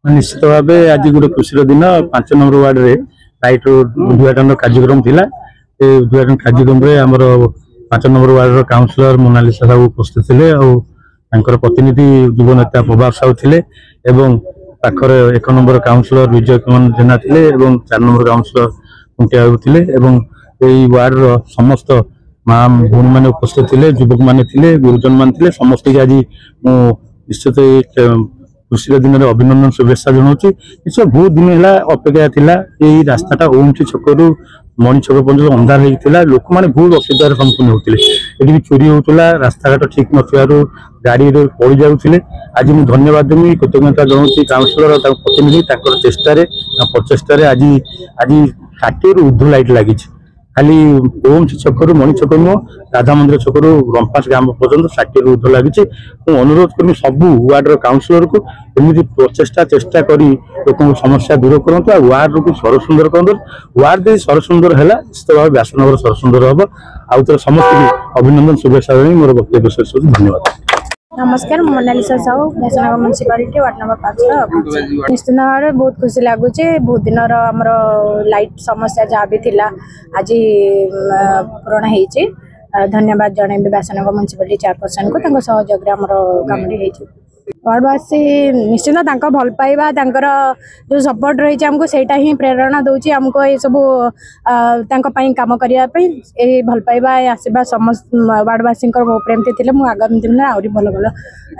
निश्चित भाव आज गोटे खुशी दिन 5 नंबर वार्ड रे लाइट उद्घाटन कार्यक्रम थिला। उद्घाटन कार्यक्रम रे हमर 5 number ward councillor Monalisa Sahu उपस्थित थे और प्रतिनिधि युव नेता प्रभाव साहू थे एवं पाखरे 1 नंबर काउंसिलर विजय कुमार जेना थे और 4 नंबर काउंसिलर कुंटिया बाबू थे। वार्ड समस्त माँ भूमि मैंने उपस्थित थे, युवक मैंने थे, गुरुजन मैंने समस्त आज निश्चित खुशी दिन में अभिनंदन शुभेच्छा जनाऊँ। बहुत दिन है अपेक्षा थिला ये रास्ताटा ओमटी छकू मणि छक पर्यटन अंधार होता लोक मैंने बहुत असुविधार सम्मुखीन होते ये चोरी होता रास्ता घाट ठीक नथार गाड़ी पड़ जाते। आज मुझे धन्यवाद देवी कृतज्ञता जनाऊँ काउंसिलर प्रतिनिधि चेष्टार प्रचेषार आज आज 60 ऊर्ध्व लाइट लगी खाली ओम छकू मणि छक नुह राधा मंदिर छकू रंपास ग्राम पर्यटन 60 ऊर्ध्व लगी। अनुरोध करमी सबू वार्ड काउंसिलर को एमती प्रचेषा चेष्टा कर लोक समस्या दूर करूँ वार्ड को सरसुंदर करूँ। वार्ड यदि सरसुंदर है निश्चित भाव व्यासनगर सरसुंदर हम आउ समस्त अभिनंदन शुभेच्छा मोर वक्तव्य शेष। धन्यवाद। नमस्कार, Monalisa Sahu Vyasanagar municipality ward number 5। निश्चित भाव में बहुत खुशी लगुच। बहुत दिन आमर लाइट समस्या जहाँ भी थिला आज पूरण हो। धन्यवाद जनइबी व्यासनगर म्युनिसिपालिटी चेयरपर्सन को सहयोग आम कम वार्डवासी निश्चित भल पाइबा जो सपोर्ट रही आमको सेटा ही प्रेरणा दूसरी आमको ये सब कम करने भल पाइबा आसवा समस्त वार्डवासी प्रेम थे मुझे आगामी दिन में आहरी भल भल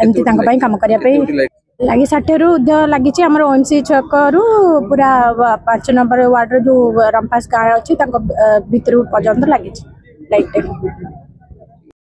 एमती कम करने लगी 60 ऊर्ध्व लगी आम ओएमसी छक रु पूरा 5 नंबर वार्ड जो रंपास गाँ अच्छी भर पर्यटन लगी लाइट।